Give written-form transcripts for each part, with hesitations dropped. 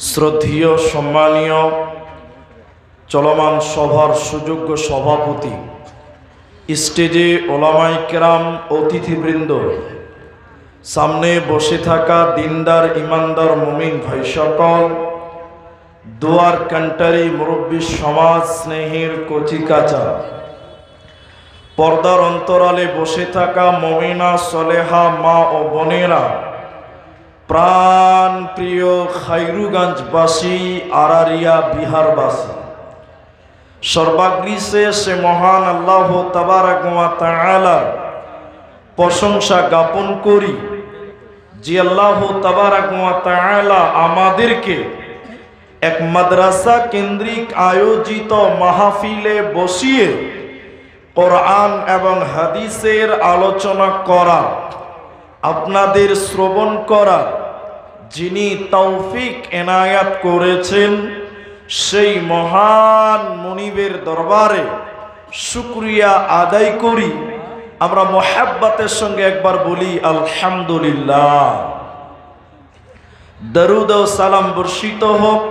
শ্রদ্ধেয় সম্মানীয় চলমান সভার সুযোগ্য সভাপতি, স্টেজে ওলামায়ে কেরাম, অতিথিবৃন্দ, সামনে বসে থাকা দিনদার ইমানদার মুমিন ভাই সকল, দোয়ার কান্টারি মুরব্বী সমাজ স্নেহের কচিকাচা, পর্দার অন্তরালে বসে থাকা মুমিনা সলেহা মা ও বোনেরা, প্রাণ প্রিয় খায়রুগঞ্জবাসী, আরারিয়া বিহারবাসী, সর্বাগ্রিসে সে মহান আল্লাহ তাবারক ওয়া তাআলার প্রশংসা জ্ঞাপন করি যে আল্লাহ তাবারক ওয়া তাআলা আমাদেরকে এক মাদ্রাসা কেন্দ্রিক আয়োজিত মাহফিলে বসিয়ে কোরআন এবং হাদিসের আলোচনা করা, আপনাদের শ্রবণ করা যিনি তৌফিক এনায়াত করেছেন, সেই মহান মুনিবের দরবারে শুকরিয়া আদায় করি। আমরা মুহাব্বতের সঙ্গে একবার বলি আলহামদুলিল্লাহ। দরুদ ও সালাম বর্ষিত হোক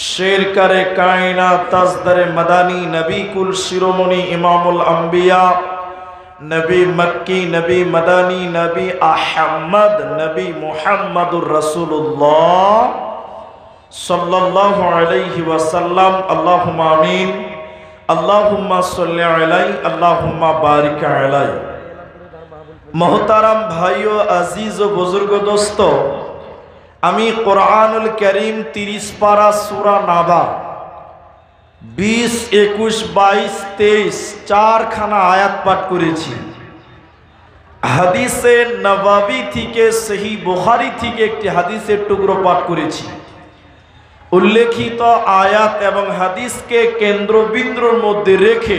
শেরকারে কায়নাত তাজদারে মাদানী নবী কুল শিরোমণি ইমামুল আম্বিয়া, নবী মক্কি, নবী মাদানী, নবী আহমদ, নবী মুহাম্মদুর রাসূলুল্লাহ সাল্লাল্লাহু আলাইহি ওয়াসাল্লাম। আল্লাহুম্মা আমিন। আল্লাহুম্মা সাল্লি আলাইহি, আল্লাহুম্মা বারিক আলাইহি। মোহতারাম ভাই ও আজিজ ও বুজুর্গ দোস্ত, আমি কোরআনুল কারীম 30 পারা সূরা নাবা 20, 21, 22, 23 চারখানা আয়াত পাঠ করেছি। হাদিসে নববী থেকে, সহিহ বুখারী থেকে একটি হাদিসের টুকরো পাঠ করেছি। উল্লেখিত আয়াত এবং হাদিসকে কেন্দ্রবিন্দুর মধ্যে রেখে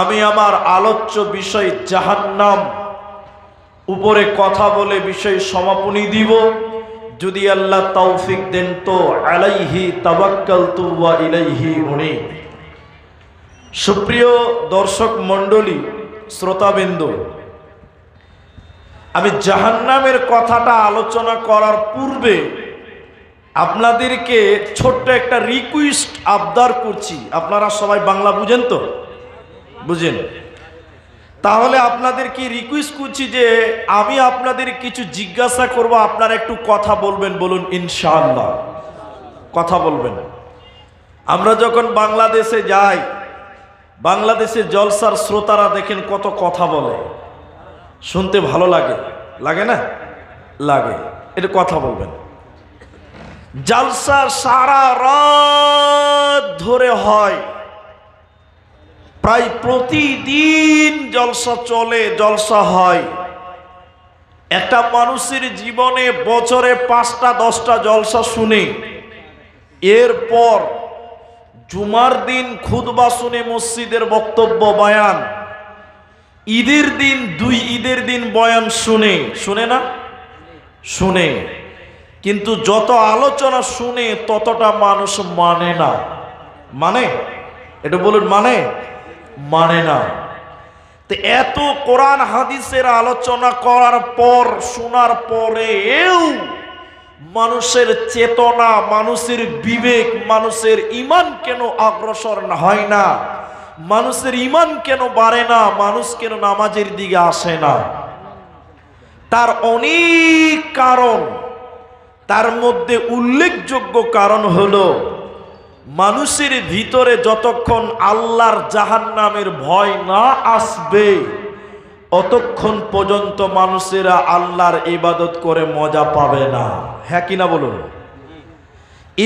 আমি আমার আলোচ্য বিষয় জাহান্নাম উপরে কথা বলে বিষয় সমাপনী দিব, যদি আল্লাহ তৌফিক দেন তো। আলাইহি তাওয়াক্কালতু ওয়া ইলাইহি উনীব। সুপ্রিয় দর্শক মণ্ডলী, শ্রোতাবিন্দু, আমি জাহান্নামের কথাটা আলোচনা করার পূর্বে আপনাদেরকে ছোট্ট একটা রিকোয়েস্ট আবদার করছি। আপনারা সবাই বাংলা বুঝেন তো? বুঝেন? তাহলে আপনাদেরকে রিকোয়েস্ট করছি যে আমি আপনাদের কিছু জিজ্ঞাসা করব, আপনারা একটু কথা বলবেন। বলুন ইনশাআল্লাহ, কথা বলবেন। আমরা যখন বাংলাদেশে যাই, বাংলাদেশে জলসার শ্রোতারা দেখেন কত কথা বলে, শুনতে ভালো লাগে, লাগে না? লাগে। এটা কথা বলবেন। জলসা সারা রাত ধরে হয়, প্রায় প্রতিদিন জলসা চলে, জলসা হয়। একটা মানুষের জীবনে বছরে 5টা 10টা জলসা শুনে, এরপর জুমার দিন খুতবা শুনে, মসজিদের বক্তব্য বয়ান, ঈদের দিন 2 ঈদের দিন বয়ান শুনে, শুনে না? শুনে। কিন্তু যত আলোচনা শুনে ততটা মানুষ মানে না। মানে? এটা বলুন, মানে? মানে না। তো এত কোরআন হাদিসের আলোচনা করার পর, শোনার পরেও মানুষের চেতনা, মানুষের বিবেক, মানুষের ঈমান কেন অগ্রসর হয় না? মানুষের ঈমান কেন বাড়ে না? মানুষ কেন নামাজের দিকে আসে না? তার অনেক কারণ। তার মধ্যে উল্লেখযোগ্য কারণ হলো, মানুষের ভিতরে যতক্ষণ আল্লাহর জাহান্নামের ভয় না আসবে অতক্ষণ পর্যন্ত মানুষেরা আল্লাহর ইবাদত করে মজা পাবে না। হ্যাঁ কিনা বলুন?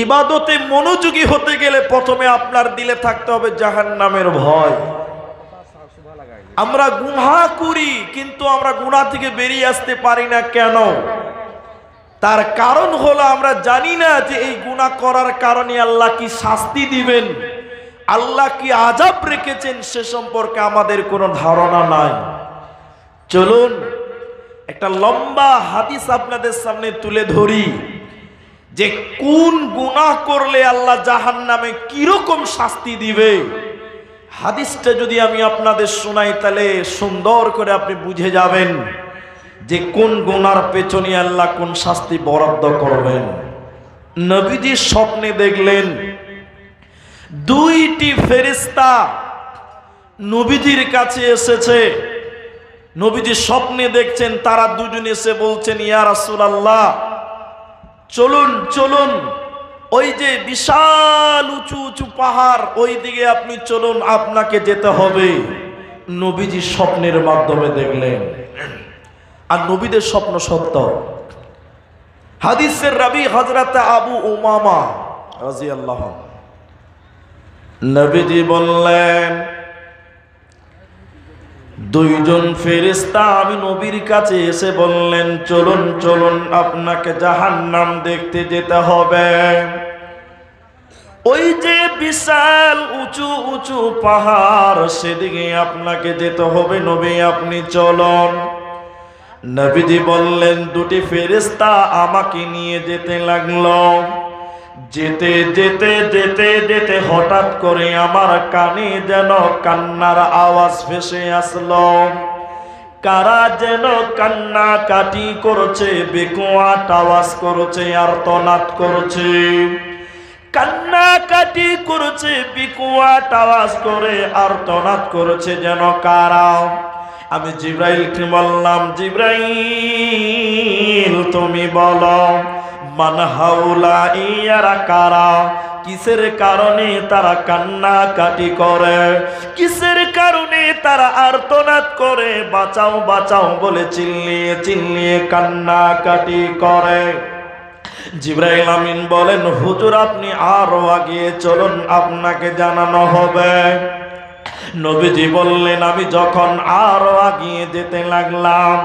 ইবাদতে মনোযোগী হতে গেলে প্রথমে আপনার দিলে থাকতে হবে জাহান্নামের ভয়। আমরা গুনাহ করি, কিন্তু আমরা গুনাহ থেকে বেরিয়ে আসতে পারি না। কেন? তার কারণ হলো আমরা জানি না যে এই গুনাহ করার কারণে আল্লাহ কি শাস্তি দিবেন, আল্লাহ কি আযাব রেখেছেন, সে সম্পর্কে আমাদের কোনো ধারণা নাই। চলুন একটা লম্বা হাদিস আপনাদের সামনে তুলে ধরি যে কোন গুনাহ করলে আল্লাহ জাহান্নামে কিরকম শাস্তি দিবে। হাদিসটা যদি আমি আপনাদের শোনাই তাহলে সুন্দর করে আপনি বুঝে যাবেন যে কোন গুনার পেছনে আল্লাহ কোন শাস্তি বরাদ্দ করবেন। নবীজি স্বপ্নে দেখলেন দুইটি ফেরেশতা নবীজির কাছে এসেছে। নবীজি স্বপ্নে দেখছেন তারা দুজন এসে বলছেন, ইয়া রাসূলুল্লাহ, চলুন চলুন, ওই যে বিশাল উঁচু উঁচু পাহাড়, ওই দিকে আপনি চলুন, আপনাকে যেতে হবে। নবীজি স্বপ্নের মাধ্যমে দেখলেন, আর নবীদের স্বপ্ন সত্য। হাদিসের রাবি হযরত আবু উমামা রাদিয়াল্লাহু আনহু, নবীজি বললেন, দুইজন ফেরেশতা আমি নবীর কাছে এসে বললেন, চলুন চলুন, আপনাকে জাহান্নাম দেখতে যেতে হবে। ওই যে বিশাল উঁচু উঁচু পাহাড়, সেদিকে আপনাকে যেতে হবে নবী, আপনি চলুন। নবীজি বললেন, দুটি ফেরেশতা আমাকে নিয়ে যেতে লাগলো। যেতে যেতে যেতে যেতে হঠাৎ করে আমার কানে যেন কান্নার আওয়াজ ভেসে আসলো। কারা যেন কান্না কাটি করছে, বেকুয়াট আওয়াজ করছে, আর্তনাদ করছে, কান্না কাটি করছে, বেকুয়াট আওয়াজ করে আর্তনাদ করছে, যেন কারা। আমি জিব্রাইলকে বললাম, জিব্রাইল তুমি বলো, মান হাউলাই, এরা কারা? কিসের কারণে তারা কান্না কাটি করে? কিসের কারণে তারা আর্তনাদ করে, বাঁচাও বাঁচাও বলে চিল্লিয়ে চিল্লিয়ে কান্না কাটি করে? জিব্রাইল আমিন বলেন, হুজুর আপনি আরো আগিয়ে চলুন, আপনাকে জানানো হবে। নবীজি বললেন, আমি যখন আরো আগিয়ে যেতে লাগলাম,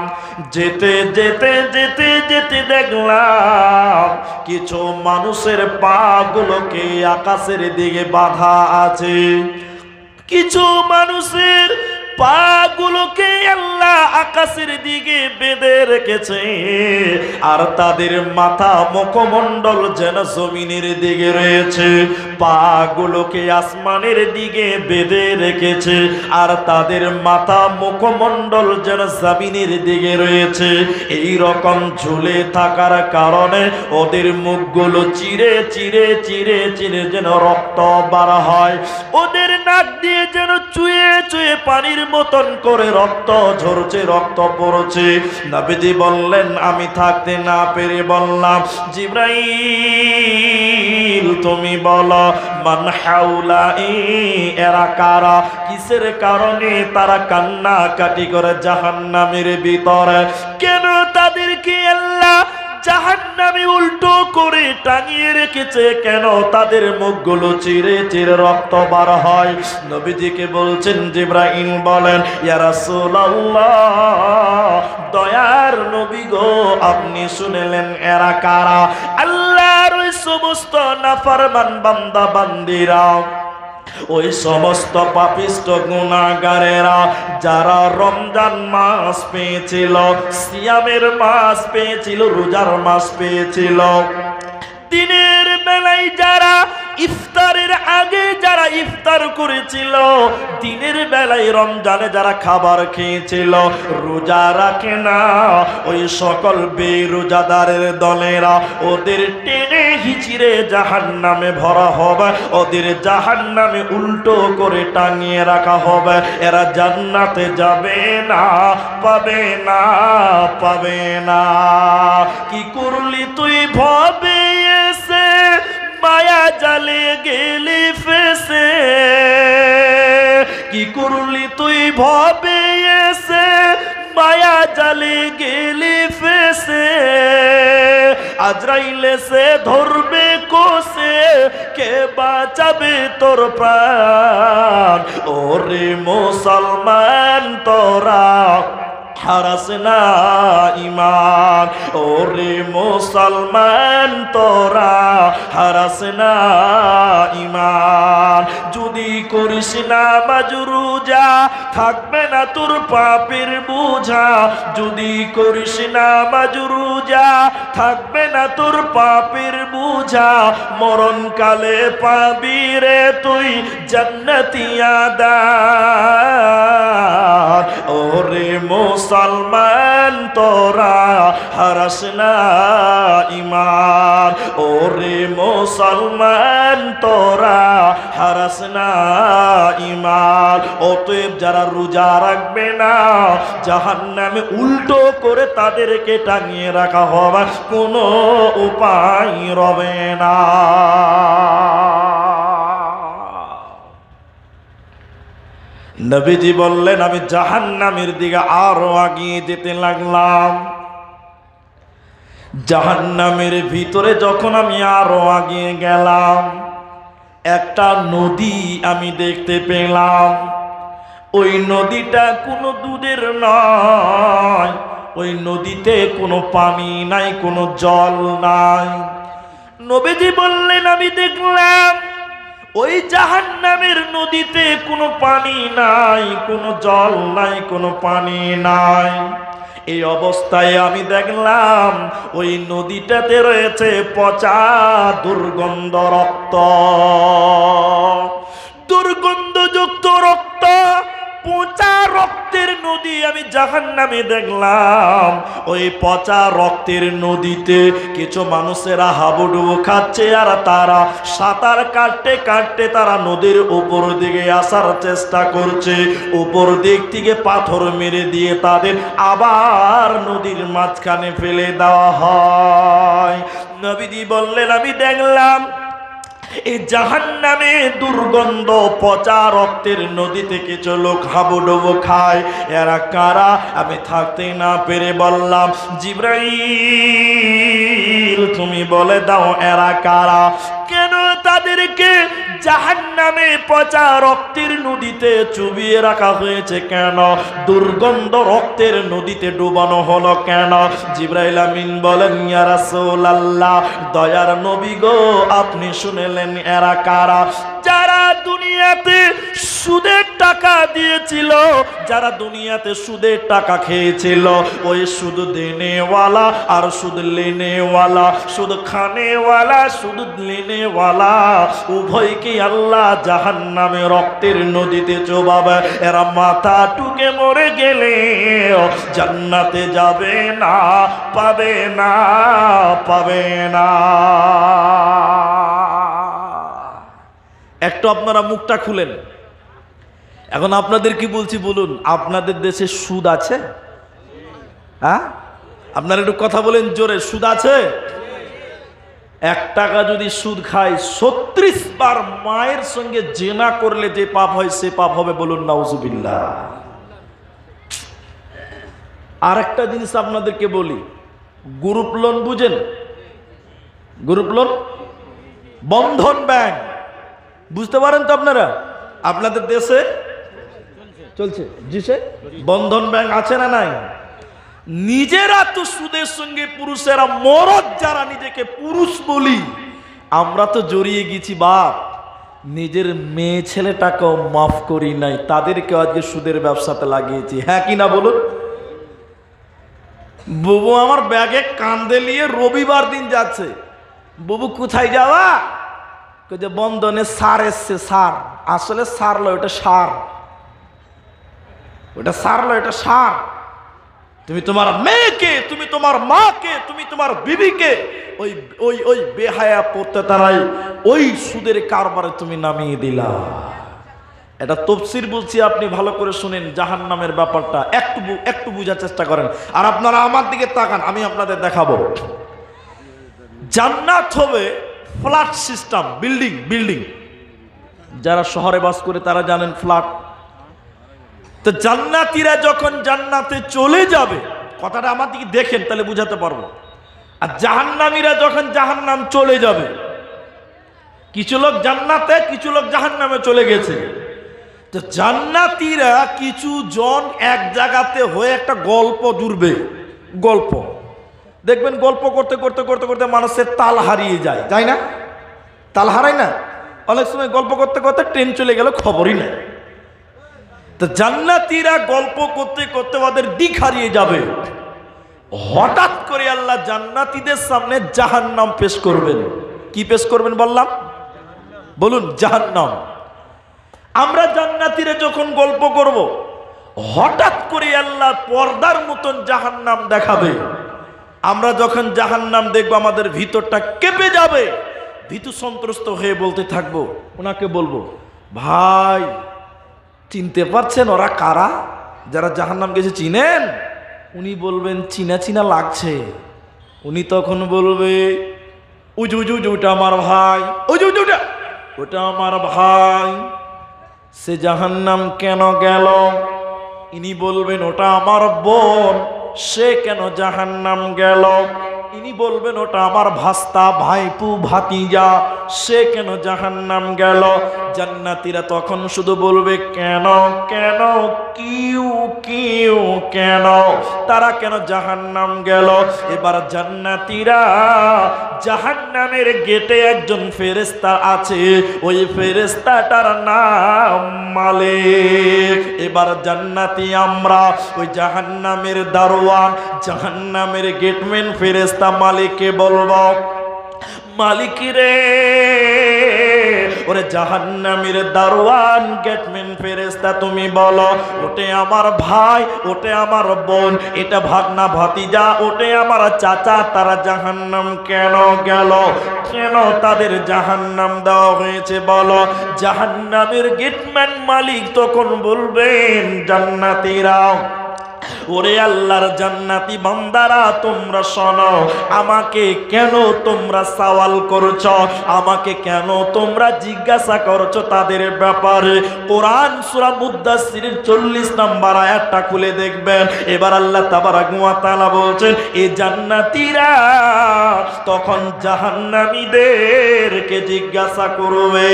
যেতে যেতে যেতে যেতে দেখলাম কিছু মানুষের পা গুলোকে আকাশের দিকে বাঁধা আছে। কিছু মানুষের পা গুলোকে আল্লাহ আকাশের দিকে বেঁধে রেখেছে, আর তাদের মাথা মুখমণ্ডল যেন জমিনের দিকে রয়েছে। পা গুলোকে আসমানের দিকে বেঁধে রেখেছে, আর তাদের মাথা মুখমণ্ডল যেন জমিনের দিকে রয়েছে। এই রকম ঝুলে থাকার কারণে ওদের মুখগুলো চিরে চিরে চিরে চিরে যেন রক্ত বার হয়। ওদের নাক দিয়ে যেন চুয়ে চুয়ে পানির মতন করে রক্ত ঝরছে, রক্ত পড়ছে। নবীজি বললেন, আমি থাকতে না পেরে বললাম, জিব্রাইল তুমি বলো, মান হাউলাই, এরা কারা? কিসের কারণে তারা কান্না কাটি করে জাহান্নামের ভিতরে? কেন তাদেরকে আল্লাহ জাহান্নামে উল্টো করে টাঙিয়ে রেখেছে? কেন তাদের মুখগুলো চিরে চিরে রক্ত বার হয়? নবীজিকে বলছেন, জিব্রাইল বলেন, ইয়া রাসূলুল্লাহ, দয়ার নবী গো, আপনি শুনলেন এরা কারা? আল্লাহর ওই সমস্ত নাফরমান বান্দা বান্দিরা, ওই সমস্ত পাপিষ্ট গুনাহগারেরা যারা রমজান মাস পেয়েছিল, সিয়ামের মাস পেয়েছিল, রোজার মাস পেয়েছিল, দিনের বেলায় যারা ইফতারের আগে যারা ইফতার করেছিল, দিনের বেলায় রমজানে যারা খাবার খেয়েছিল, রোজা রাখে না, ওই সকল বেরোজাদারের দলেরা ওদের টেনে হিচিরে জাহান্নামে ভরা হবে, ওদের জাহান্নামে উল্টো করে টাঙিয়ে রাখা হবে। এরা জান্নাতে যাবে না, পাবে না, পাবে না। কি করলি তুই ভবে এসে, মায়া জালে গেলি ফেসে? কি করলি তুই ভবে এসে, মায়া জালে গেলি ফেসে? আজরাইল এসে ধরবে কোসে, কে বাঁচাবে তোর প্রাণ? ওরে মুসলমান তোরা হারাস না ইমান, ওরে মুসলমান তোরা হারাস না ইমান। ইমান। যদি করিস নামাজ রোজা থাকবে না তোর পাপের বোঝা, যদি করিস নামাজ রোজা থাকবে না তোর পাপের বোঝা, মরণকালে পাবি রে তুই জান্নাতি আদার। ওরে মুসলমান তোরা হারাস না ইমান, ওরে মুসলমান তোরা হারাস না ইমান। অতএব যারা রোজা রাখবে না জাহান্নামে উল্টো করে তাদেরকে টাঙিয়ে রাখা হবে, কোনো উপায় রবে না। নবীজি বললেন আমি জাহান্নামের দিকে আরো আগিয়ে যেতে লাগলাম। জাহান্নামের ভিতরে যখন আমি আরো আগিয়ে গেলাম, একটা নদী আমি দেখতে পেলাম। ওই নদীটা কোনো দুধের নয়, ওই নদীতে কোনো পানি নাই, কোনো জল নাই। নবীজি বললেন আমি দেখলাম ওই জাহান্নামের নদীতে কোনো পানি নাই, কোনো জল নাই, কোনো পানি নাই। এই অবস্থায় আমি দেখলাম ওই নদীটাতে রয়েছে পচা দুর্গন্ধ রক্ত, দুর্গন্ধযুক্ত রক্ত, পচা রক্তের নদী আমি জাহান্নামে দেখলাম। ওই পচা রক্তের নদীতে কিছু মানুষেরা হাবুডুবু খাচ্ছে, আর তারা সাঁতার কাটতে কাটতে তারা নদীর উপর দিকে আসার চেষ্টা করছে। উপর দিক থেকে পাথর মেরে দিয়ে তাদের আবার নদীর মাঝখানে ফেলে দেওয়া হয়। নবীজি বললেন আমি দেখলাম এই জাহান্নামে দুর্গন্ধ পচা রক্তের নদীতে কিছু লোক হাবুডুবু খায়। এরা কারা? আমি থাকতে না পেরে বললাম জিবরাইল তুমি বলে দাও এরা কারা, কেন তাদেরকে জাহান্নামে পচা রক্তের নদীতে চুবিয়ে রাখা হয়েছে, কেন দুর্গন্ধ রক্তের নদীতে ডুবানো হলো কেন? জিবরাইল আমিন বলেন ইয়া রাসূলুল্লাহ, দয়ার নবী গো আপনি শুনলেন এরা কারা? যারা দুনিয়াতে সুদের টাকা দিয়েছিল, যারা দুনিয়াতে সুদের টাকা খেয়েছিল, ওই সুদ দেনেওয়ালা আর সুদ লেনেওয়ালা, সুদ খানেওয়ালা সুদ লেনেওয়ালা উভয়কে আল্লাহ জাহান্নামে রক্তের নদীতে চোবাবে। এরা মাথা টুকে মরে গেলে জান্নাতে যাবে না, পাবে না, পাবে না। একটু আপনারা মুখটা খুলেন। এখন আপনাদের কি বলছি বলুন, আপনাদের দেশে সুদ আছে? হ্যাঁ, আপনারা একটু কথা বলেন জোরে, সুদ আছে? 1 টাকা যদি সুদ খায় 36 বার মায়ের সঙ্গে জেনা করলে যে পাপ হয় সে পাপ হবে, বলুন নাউজুবিল্লাহ। আর একটা জিনিস আপনাদেরকে বলি, গ্রুপ লোন বুঝেন? গ্রুপ লোন, বন্ধন ব্যাংক বুঝতে পারেন তো আপনারা? আপনাদের দেশে চলছে জি সে বন্ধন ব্যাংক আছে না নাই? নিজেরা তো সুদের সঙ্গে পুরুষেরা, মরদ যারা নিজেকে পুরুষ বলি আমরা তো জড়িয়ে গেছি বাপ, নিজের মেয়ে ছেলেটাকেও মাফ করি নাই, তাদেরকে আজকে সুদের ব্যবসাতে লাগিয়েছি। হ্যাঁ কি না বলুন? বুবু আমার ব্যাগে কান্দে নিয়ে রবিবার দিন যাচ্ছে, বুবু কোথায় যাওয়া? যে বন্ধনে সার এসছে, সার আসলে সার লয়, ওটা সার, ওটা সার লয়, এটা সার। তুমি তোমার মেয়েকে, তুমি তোমার মাকে, তুমি তোমার বিবিকে ওই ওই ওই বেহায়া পড়তে তারাই ওই সুদের কারবারে তুমি নামিয়ে দিলা। এটা তফসির বলছি, আপনি ভালো করে শুনেন জাহান্নামের ব্যাপারটা, একটু বুঝার চেষ্টা করেন। আর আপনারা আমার দিকে তাকান, আমি আপনাদের দেখাবো। জান্নাত হবে ফ্ল্যাট সিস্টেম, বিল্ডিং বিল্ডিং। যারা শহরে বাস করে তারা জানেন ফ্ল্যাট। তো জান্নাতীরা যখন জান্নাতে চলে যাবে, কথাটা আমার দিকে দেখেন তাহলে বুঝাতে পারবো। আর জাহান্নামীরা যখন জাহান্নাম চলে যাবে, কিছু লোক জান্নাতে কিছু লোক জাহান্নামে চলে গেছে। তো জান্নাতীরা কিছু জন এক জায়গাতে হয়ে একটা গল্প জুড়বে, গল্প দেখবেন, গল্প করতে করতে করতে করতে মানুষের তাল হারিয়ে যায়, তাই না? তাল হারায় না? অনেক সময় গল্প করতে করতে ট্রেন চলে গেল, খবরই নেই। তো জান্নাতীরা গল্প করতে করতে ওদের দিক হারিয়ে যাবে। হঠাৎ করে আল্লাহ জান্নাতীদের সামনে জাহান্নাম পেশ করবেন। কি পেশ করবেন বললাম? বলুন, জাহান্নাম। আমরা জান্নাতীরা যখন গল্প করব, হঠাৎ করে আল্লাহ পর্দার মতন জাহান্নাম দেখাবে। আমরা যখন জাহান্নাম দেখবো আমাদের ভিতরটা কেঁপে যাবে, ভীতু সন্ত্রস্ত হয়ে বলতে থাকবো, ওনাকে বলবো, ভাই চিনতে পারছেন ওরা কারা? যারা জাহান্নাম গেছে চিনেন? উনি বলবেন চিনা চিনা লাগছে। উনি তখন বলবে, উজু উজু ওটা আমার ভাই, উজু ওটা আমার ভাই। সে জাহান্নাম কেন গেল? ইনি বলবেন ওটা আমার বোন, সে কেন জাহান্নাম গেল? ইনি বলবেন ওটা আমার ভাস্তা, ভাইপু, ভাতিজা, সে কেন জাহান্নাম গেল? জান্নাতীরা তখন শুধু বলবে কেন কেন, কিউ কিউ, কেন, তারা কেন জাহান্নাম গেল? এবার জান্নাতীরা জাহান্নামের গেটে একজন ফেরেশতা আছে, ওই ফেরেশতাটার নাম মালিক। এবার জান্নাতি আমরা ওই জাহান্নামের দারোয়ান, জাহান্নামের গেটম্যান ফেরেশতা মালিককে বলবো, মালিক রে, ওরে জাহান্নামের দারোয়ান গেটম্যান ফেরেশতা তুমি বলো, ওটে আমার ভাই, ওটে আমার বোন, এটা ভাগনা ভাতিজা, ওটে আমার চাচা, তারা জাহান্নাম কেন গেল? কেন তাদের জাহান্নাম দেওয়া হয়েছে বলো? জাহান্নামের গেটম্যান মালিক তখন বলবেন, জান্নাতীরা, ওরে আল্লাহর জান্নাতি বান্দারা তোমরা শোনো, আমাকে কেন তোমরা সওয়াল করছো? আমাকে কেন তোমরা জিজ্ঞাসা করছো তাদের ব্যাপারে? কোরআন সূরা মুদ্দাসসিরের 40 নম্বর আয়াতটা খুলে দেখবেন। এবার আল্লাহ তাবারাক ওয়া তাআলা বলছেন, এই জান্নাতীরা তখন জাহান্নামীদেরকে জিজ্ঞাসা করবে।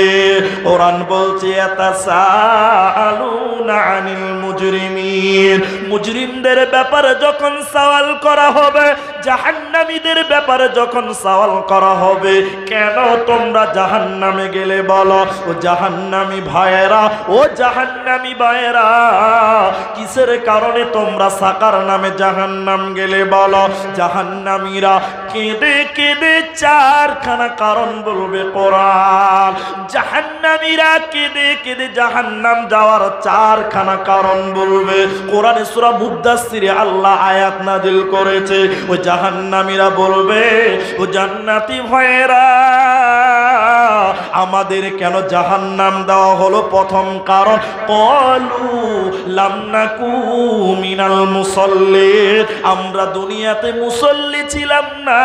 কোরআন বলছে, ইয়াতাসাআলুনা আনিল মুজরিমিন, মুজরিমদের ব্যাপারে যখন সওয়াল করা হবে, জাহান্নামীদের ব্যাপারে যখন সওয়াল করা হবে, কেন তোমরা জাহান্নামে গেলে বলো? ও জাহান্নামী ভাইয়েরা, ও জাহান্নামী ভাইয়েরা, কিসের কারণে তোমরা সাকার নামে জাহান্নাম গেলে বলো? জাহান্নামীরা কেঁদে কেঁদে চারখানা কারণ বলবে কোরআন। জাহান্নামীরা কেঁদে কেঁদে জাহান্নাম যাওয়ার চারখানা কারণ বলবে। কোরআনে সূরা মুদ্দাসসিরে আল্লাহ আয়াত নাযিল করেছে। ও জাহান্নামীরা বলবে, ও জান্নাতি ভাইয়েরা, আমাদের কেন জাহান্নাম দেওয়া হলো? প্রথম কারণ, ক্বালু লাম নাকু মিনাল মুসাল্লিন, আমরা দুনিয়াতে মুসল্লি ছিলাম না,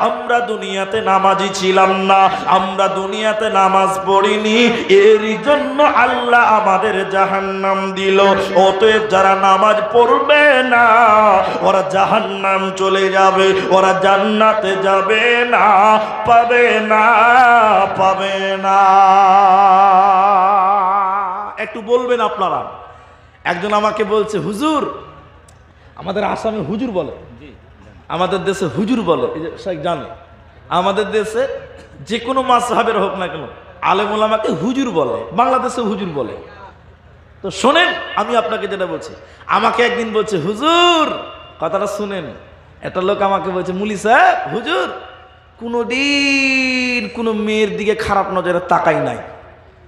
আমরা দুনিয়াতে নামাজি ছিলাম না, আমরা দুনিয়াতে নামাজ পড়িনি, এরই জন্য আল্লাহ আমাদের জাহান্নাম দিল। অতএব যারা নামাজ পড়বে না ওরা জাহান্নাম চলে যাবে, ওরা জান্নাতে যাবে না, পাবে না, পাবে না। একটু বলবেন আপনারা। একজন আমাকে বলছে, হুজুর, আমাদের আসামে হুজুর বলে, আমাদের দেশে হুজুর বলে, এই যে শেখ জানে, আমাদের দেশে যে কোনো মাযহাবের হোক না কেন আলেম ওলামাকে হুজুর বলে, বাংলাদেশে হুজুর বলে। তো শোনেন, আমি আপনাকে যেটা বলছি, আমাকে একদিন বলছে, হুজুর, কথাটা শুনেন, একটা লোক আমাকে বলছে, মুলি সাহেব, হুজুর, কোনোদিন কোনো মেয়ের দিকে খারাপ নজরে তাকাই নাই,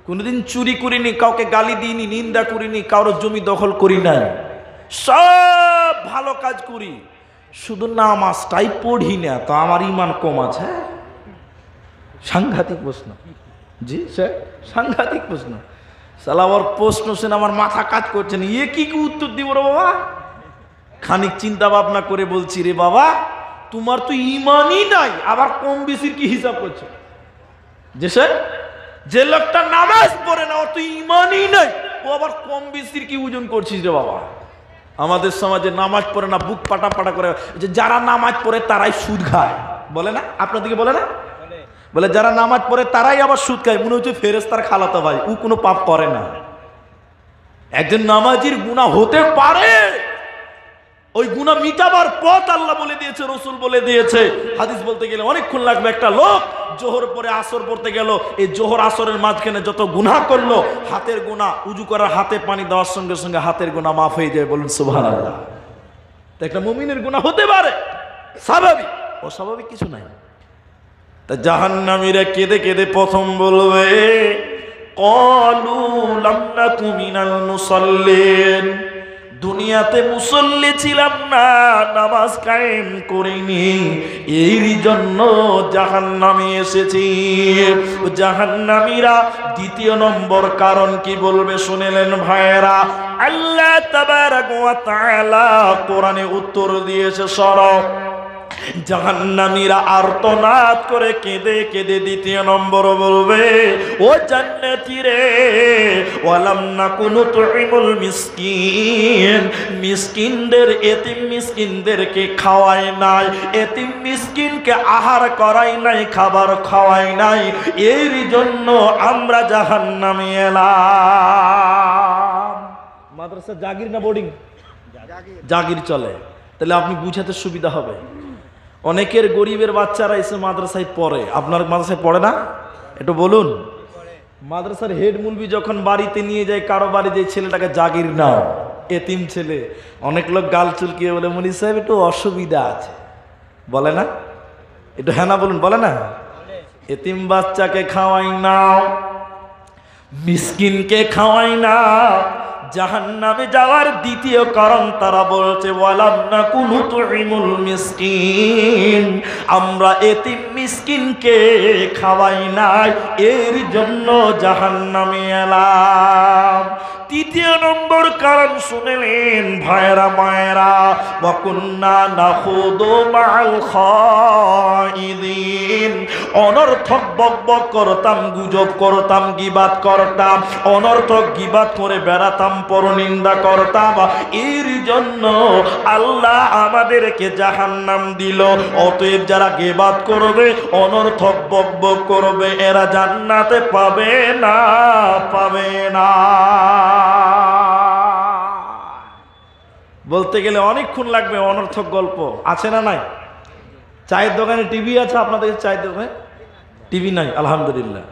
কোনোদিন চুরি করিনি, কাউকে গালি দিইনি, নিন্দা করিনি, কারোর জমি দখল করি নাই, সব ভালো কাজ করি, শুধু নামাজটাই পড়ি না, তো আমার ঈমান কম আছে? সাংঘাতিক প্রশ্ন। জি স্যার, সাংঘাতিক প্রশ্ন। সালা ওর প্রশ্ন শুনে আমার মাথা কাজ করছে না, এ কি উত্তর দিব রে বাবা? খানিক চিন্তা ভাবনা করে বলছি, রে বাবা, তোমার তো ঈমানই নাই, আবার কম বেশির কি হিসাব করছো? যে স্যার, যে লোকটা নামাজ পড়ে না, ওর তো ঈমানই নাই, ও আবার কম বেশির কি ওজন করছিস রে বাবা? আমাদের সমাজে নামাজ পড়ে না, বুক পাটা পাটা করে, যে যারা নামাজ পড়ে তারাই সুদ খায়, বলে না? আপনাদেরকে বলে না? বলে যারা নামাজ পড়ে তারাই আবার সুদ খায়, মনে হচ্ছে ফেরেশতার খালাতো ভাই, ও কোনো পাপ করে না। একজন নামাজির গুনাহ হতে পারে, ওই গুনাহ মিটাবার পথ আল্লাহ বলে দিয়েছে, রসুল বলে দিয়েছে। হাদিস বলতে গেলে অনেকক্ষণ লাগবে। একটা লোক জোহর পরে আসর পড়তে গেল, এই জোহর আসরের মাঝখানে যত গুনাহ করলো, হাতের গুনাহ, উজু করার হাতে পানি দেওয়ার সঙ্গে সঙ্গে হাতের গুনাহ মাফ হয়ে যায়। বলুন সুবহানাল্লাহ। তো একটা মুমিনের গুনাহ হতে পারে, স্বাভাবিক, অস্বাভাবিক কিছু নাই। তা জাহান্নামীরা কেঁদে কেঁদে প্রথম বলবে, ক্বালু লাম নাকু মিনাল মুসাল্লিন, দুনিয়াতে মুসল্লি ছিলাম না, নামাজ কায়েম করিনি, এর জন্য জাহান্নামে এসেছি। জাহান্নামীরা দ্বিতীয় নম্বর কারণ কি বলবে শুনেলেন ভাইয়েরা? আল্লাহ তাবারাক ওয়া তাআলা কোরআনে উত্তর দিয়েছে, সরব জাহান্নামীরা আর্তনাদ করে কেঁদে কেঁদে দ্বিতীয় নম্বর বলবে, ও জান্নাতী রে, ওয়ালাম নাকু নুতঈমুল মিসকিন, মিসকিনদের, এতিম মিসকিনদেরকে খাওয়াই নাই, এতিম মিসকিনকে আহার করাই নাই, খাবার খাওয়াই নাই, এর জন্য আমরা জাহান্নামে এলাম। মাদ্রাসা জাগির না বোর্ডিং? জাগির চলে। তাহলে আপনি বুঝাতে সুবিধা হবে। অনেকের গরিবের বাচ্চারা এসে মাদ্রাসায় পড়ে, আপনার মাদ্রাসায় পড়ে না? একটু বলুন। মাদ্রাসার হেড মুলবি যখন বাড়িতে নিয়ে যায় কারো বাড়ি, যে ছেলেটাকে জাগির নাও, এতিম ছেলে, অনেক লোক গাল চুলকিয়ে বলে, মুনি সাহেব একটু অসুবিধা আছে, বলে না? একটু হ্যাঁ না বলুন, বলে না? এতিম বাচ্চাকে খাওয়াই নাও, মিসকিনকে খাওয়াই নাও। জাহান্নামে যাওয়ার দ্বিতীয় কারণ তারা বলছে, ওয়ালাম নাকু নুতঈমুল মিসকিন, আমরা এতিম মিসকিনকে খাওয়াই নাই, এর জন্য জাহান্নামে এলাম। তৃতীয় নম্বর কারণ শুনলেন ভাইরা মায়েরা, ওয়া কুন্না নাখুদু মাআল খাইদিন, অনর্থক বকবক করতাম, গুজব করতাম, গীবাত করতাম, অনর্থক গীবাত করে বেড়াতাম, পরনিন্দা করতাম, এর জন্য আল্লাহ আমাদেরকে জাহান্নাম দিল। অতএব যারা গীবাত করবে, অনর্থক বকবক করবে, এরা জান্নাতে পাবে না, পাবে না। বলতে গেলে অনেকক্ষণ লাগবে। অনর্থক গল্প আছে না নাই? চায়ের দোকানে টিভি আছে আপনাদের? চায়ের দোকানে টিভি নাই, আলহামদুলিল্লাহ।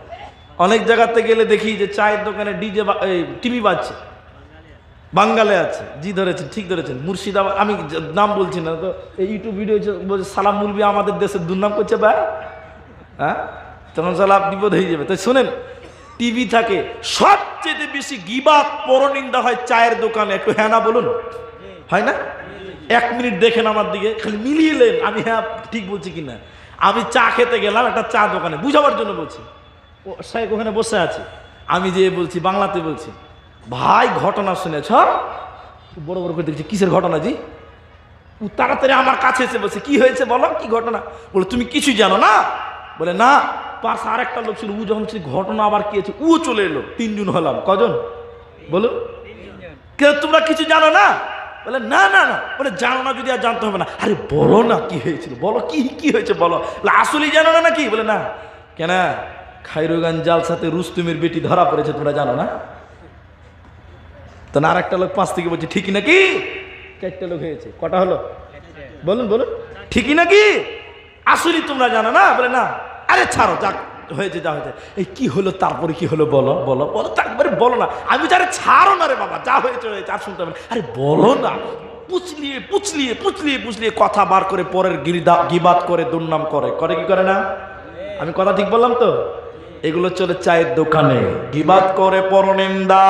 অনেক জায়গাতে গেলে দেখি যে চায়ের দোকানে ডিজে, টিভি বাজছে। বাঙ্গালে আছে, জি ধরেছেন, ঠিক ধরেছেন। মুর্শিদাবাদ, আমি নাম বলছি না তো, এই ইউটিউব ভিডিও বলছে সালাম মুলবি আমাদের দেশের দুর্নাম করছে ভাই, হ্যাঁ, তখন সালাম বিপদ হয়ে যাবে। তাই শোনেন, টিভি থাকে, সবচেয়ে বেশি গীবাত পরনিন্দা হয় চায়ের দোকানে। একটু হ্যাঁ না বলুন, হয় না? 1 মিনিট দেখেন আমার দিকে, খালি মিলিয়ে নেন আমি হ্যাঁ ঠিক বলছি কিনা। আমি চা খেতে গেলাম একটা চা দোকানে, বুঝাবার জন্য বলছি, ও সাহেব ওখানে বসে আছে, আমি যে বলছি, বাংলাতে বলছি, ভাই ঘটনা শুনেছ? বড় বড় করে দেখছি, কিসের ঘটনা জি? ও তাড়াতাড়ি আমার কাছে এসে বলছে, কি হয়েছে বলো, কি ঘটনা? বলে তুমি কিছু জানো না? বলে না। পাশে আরেকটা লোক ছিল, ও যখন ঘটনা আবার কি আছে, ও চলে এলো, 3 জন হলাম। কজন বলো? কেউ তোমরা কিছু জানো না? বলে না না না। বলে জানো না যদি আর জানতে হবে না। আরে বলো না কি হয়েছিল, বলো কি কি হয়েছে বলো। আসলেই জানো না নাকি? বলে না। কেন? খায়রুগঞ্জ জালসাতে রুস্তুমের বেটি ধরা পড়েছে, তোমরা জানো না? তো আর একটা লোক পাশ থেকে বলছে, ঠিকই নাকি? 4টে লোক হয়েছে, কটা হলো বলুন বলুন, ঠিকই নাকি? আসলেই তোমরা জানো না? বলে না। আরে ছাড়ো, যা হয়েছে যা হয়েছে। এই কি হলো, তারপরে কি হলো বলো বলো বলো, তারপরে বলো না। আমি যারে ছাড়ো না রে বাবা, যা হয়েছে হয়েছে, আর শুনতে হবে না। আরে বলো না। পুছলিয়ে পুছলিয়ে পুছলিয়ে পুছলিয়ে কথা বার করে পরের গিবাত করে, দুর্নাম করে, করে কি করে না? আমি কথা ঠিক বললাম তো? এগুলো চলে চায়ের দোকানে, গিবাত করে, পরনিন্দা।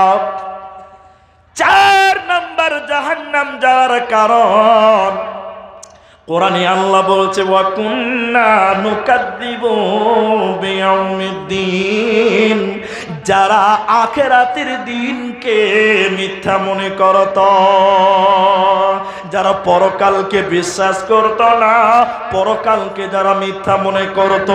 4 নাম্বার জাহান্নাম যাওয়ার কারণ কোরআনে আল্লাহ বলছে, ওয়া কুন্না নুকাদ্দিবু বিয়াউমিদ্দিন, যারা আখিরাতের দিনকে মিথ্যা মনে করত, যারা পরকালকে বিশ্বাস করত না, পরকালকে যারা মিথ্যা মনে করত।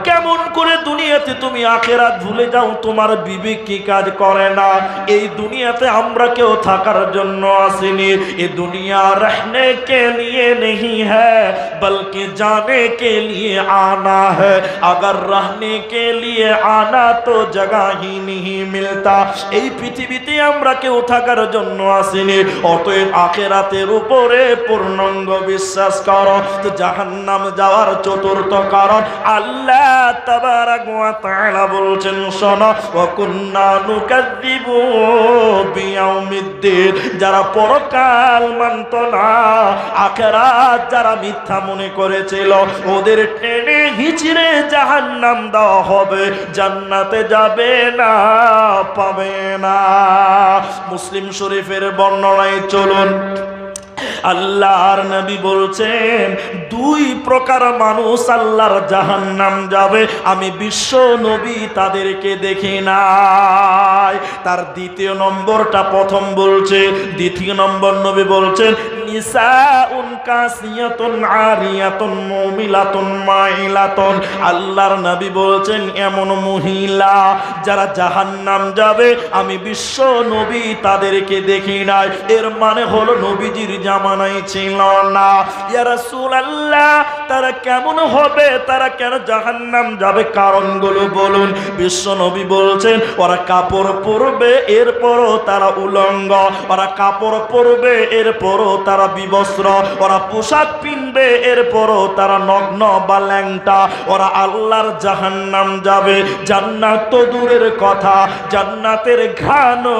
কেমন করে দুনিয়াতে তুমি আখিরাত ভুলে যাও? তোমার বিবেক কি কাজ করে না? এই দুনিয়াতে আমরা কেউ থাকার জন্য আসিনি, এই দুনিয়া रहने के लिए नहीं है बल्कि जाने के लिए आना है, अगर रहने के लिए आना तो जगह ही नहीं मिलता। এই পৃথিবীতে আমরা কেউ থাকার জন্য আসিনি, অতএব আখিরাতের উপর উপরে পূর্ণাঙ্গ বিশ্বাস করো, তো জাহান্নাম যাওয়ার চতুর্থ কারণ আল্লাহ তাবারাক ওয়া তাআলা বলছেন, শোনো, ওয়া কুন্না নুকাযযিবু বিয়াউমিদ্দিন, যারা পরকাল মানত না, আখিরাত যারা মিথ্যা মনে করেছিল, ওদের টেনে হিচড়ে জাহান্নাম দেওয়া হবে, জান্নাতে যাবে না, পাবে না। মুসলিম শরীফের বর্ণনায় চলুন, আল্লাহর নবী বলছেন, দুই প্রকার মানুষ আল্লাহর জাহান্নাম যাবে, আমি বিশ্ব নবী তাদেরকে দেখি নাই। তার দ্বিতীয় নম্বরটা প্রথম বলছে, দ্বিতীয় নম্বর নবী বলছেন, নিসাউন কাসিয়াতুন আরিয়াতুন মুমিলাতুন মাইলাতুন। আল্লাহর নবী বলছেন, এমন মহিলা যারা জাহান্নাম যাবে, আমি বিশ্ব নবী তাদেরকে দেখি নাই। এর মানে হলো নবীজির জামানায় ছিল না। ইয়া রাসূলুল্লাহ, তারা কেমন হবে, তারা কেন জাহান্নাম যাবে, কারণগুলো বলুন। বিশ্ব নবী বলছেন, ওরা কাপড় পরবে, এরপরও তারা উলঙ্গ, ওরা কাপড় পরবে, এরপরও তারা বিবস্ত্র, ওরা পোশাক পিনবে, এরপরও তারা নগ্ন বা ল্যাংটা। ওরা আল্লাহর জাহান্নাম যাবে, জান্নাত তো দূরের কথা, জান্নাতের ঘ্রাণও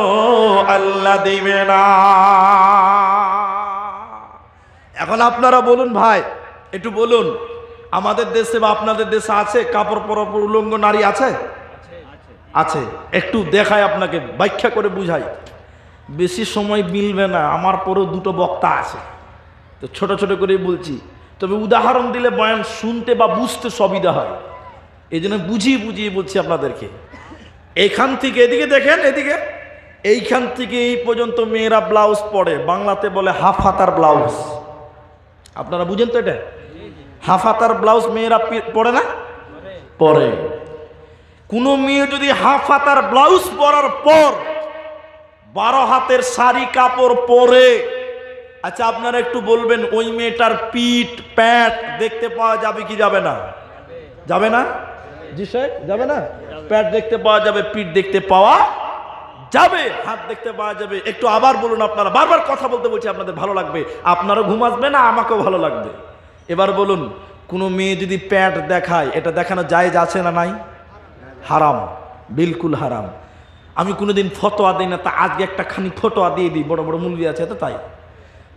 আল্লাহ দিবে না। এখন আপনারা বলুন ভাই, একটু বলুন, আমাদের দেশে বা আপনাদের দেশে আছে কাপড় পরা উলঙ্গ নারী আছে? আছে। একটু দেখায় আপনাকে, ব্যাখ্যা করে বুঝাই, বেশি সময় মিলবে না, আমার পরেও দুটো বক্তা আছে, তো ছোট ছোট করে বলছি, তবে উদাহরণ দিলে বয়ান শুনতে বা বুঝতে সুবিধা হয়, এই জন্য বুঝিয়ে বুঝিয়ে বলছি আপনাদেরকে। এইখান থেকে এদিকে দেখেন, এদিকে এইখান থেকে এই পর্যন্ত মেয়েরা ব্লাউজ পরে, বাংলাতে বলে হাফ হাতার ব্লাউজ। আপনারা বুঝেন তো এটা? হাফ হাতার ব্লাউজ মেয়েরা পরে না? পরে। কোনো মেয়ে যদি হাফ হাতার ব্লাউজ পরার পর 12 হাতের শাড়ি কাপড় পরে, আচ্ছা আপনারা একটু বলবেন, ওই মেয়েটার পিঠ প্যাট দেখতে পাওয়া যাবে কি যাবে না? যাবে না? জি সাহেব, যাবে না? প্যাট দেখতে পাওয়া যাবে, পিঠ দেখতে পাওয়া যাবে, হাত দেখতে পাওয়া যাবে। একটু আবার বলুন, আপনারা বারবার কথা বলতে বলছি, আপনাদের ভালো লাগবে, আপনারও ঘুম আসবে না, আমাকেও ভালো লাগবে। এবার বলুন, কোনো মেয়ে যদি প্যাট দেখায়, এটা দেখানো জায়েজ আছে না নাই? হারাম, বিলকুল হারাম। আমি কোনোদিন ফতোয়া দিই না, তা আজকে একটা খানি ফতোয়া দিয়ে দিই, বড় বড় মুলবি আছে তো তাই।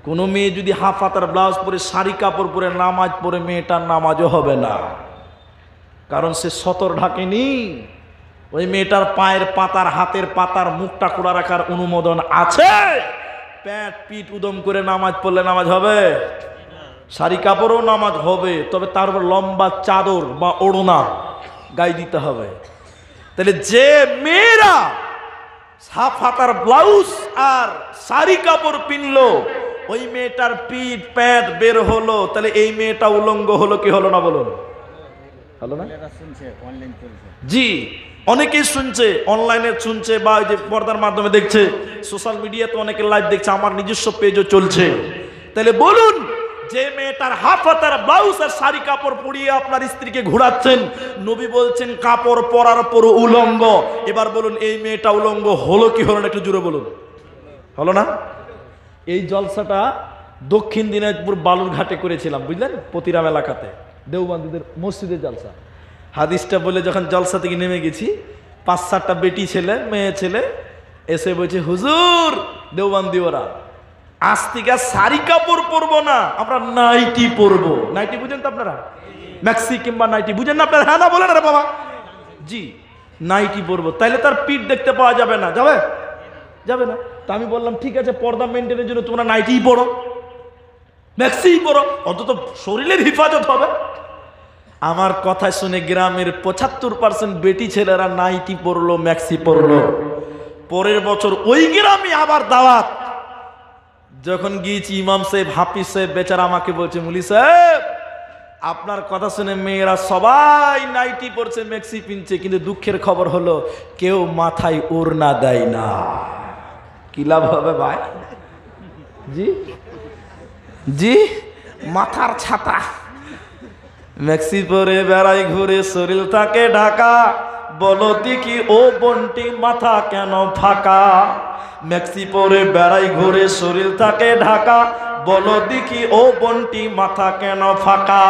কোনো মেয়ে যদি হাফ হাতার ব্লাউজ পরে শাড়ি কাপড় পরে নামাজ পড়ে, মেয়েটার নামাজও হবে না, কারণ সে সতর ঢাকেনি। ওই মেয়েটার পায়ের পাতার, হাতের পাতার মুখটা খোলা রাখার অনুমোদন আছে। প্যাট পিঠ উদম করে নামাজ পড়লে নামাজ হবে? শাড়ি কাপড়ও নামাজ হবে, তবে তার উপর লম্বা চাদর বা ওড়না গায়ে দিতে হবে। তাহলে যে মেয়েরা হাফ হাতার ব্লাউজ আর শাড়ি কাপড় পিনলো, ওই মেয়েটার পিঠ প্যাট বের হলো, তাহলে এই মেয়েটা উলঙ্গ হলো কি হলো না বলুন? হলো না? জি, অনেকেই শুনছে, অনলাইনে শুনছে, বা ওই যে পর্দার মাধ্যমে দেখছে, সোশ্যাল মিডিয়াতে অনেকে লাইভ দেখছে, আমার নিজস্ব পেজও চলছে। তাহলে বলুন, যে মেয়েটার হাফ হাতার ব্লাউজ আর শাড়ি কাপড় পরিয়ে আপনার স্ত্রীকে ঘোরাচ্ছেন, নবী বলছেন কাপড় পরার পর উলঙ্গ। এবার বলুন, এই মেয়েটা উলঙ্গ হলো কি হলো না? একটু জোরে বলুন, হলো না? এই জলসাটা দক্ষিণ দিনাজপুর বালুরঘাটে করেছিলাম, বুঝলেন, পতিরাম এলাকাতে, দেওবন্দীদের মসজিদের জলসা। হাদিসটা বলে যখন জলসা থেকে নেমে গেছি, 5-7টা বেটি ছেলে, মেয়ে ছেলে এসে বলছে, হুজুর, দেওবন্দি ওরা, আজ থেকে শাড়ি কাপড় পরবো না, আমরা নাইটি পরবো। নাইটি বুঝেন তো আপনারা? ম্যাক্সি কিংবা নাইটি বুঝেন না আপনারা? হ্যাঁ না বলেন রে বাবা। জি, নাইটি পরবো, তাইলে তার পিঠ দেখতে পাওয়া যাবে না, যাবে? যাবে না। তা আমি বললাম, ঠিক আছে, পর্দা মেনটেনের জন্য তোমরা নাইটিই পরো, ম্যাক্সিই পরো, অন্তত শরীরের হিফাজত হবে। আমার কথা শুনে গ্রামের 75% বেটি ছেলেরা নাইটি পরলো, ম্যাক্সি পরলো। পরের বছর ওই গ্রামে আবার দাওয়াত, যখন গিয়েছি, ইমাম সাহেব, হাফিজ সাহেব বেচারা আমাকে বলছে, মুলি সাহেব, আপনার কথা শুনে মেয়েরা সবাই নাইটি পরছে, ম্যাক্সি পিনছে, কিন্তু দুঃখের খবর হলো কেউ মাথায় ওড়না দেয় না। কি লাভ হবে ভাই? জি জি, মাথার ছাতা, ম্যাক্সি পরে বেড়াই ঘুরে, শরীর থাকে ঢাকা, বলো দেখি ও বন্টি মাথা কেন ফাঁকা? ম্যাক্সি পরে বেড়াই ঘুরে, শরীর থাকে ঢাকা, বলো দেখি ও বন্টি মাথা কেন ফাঁকা?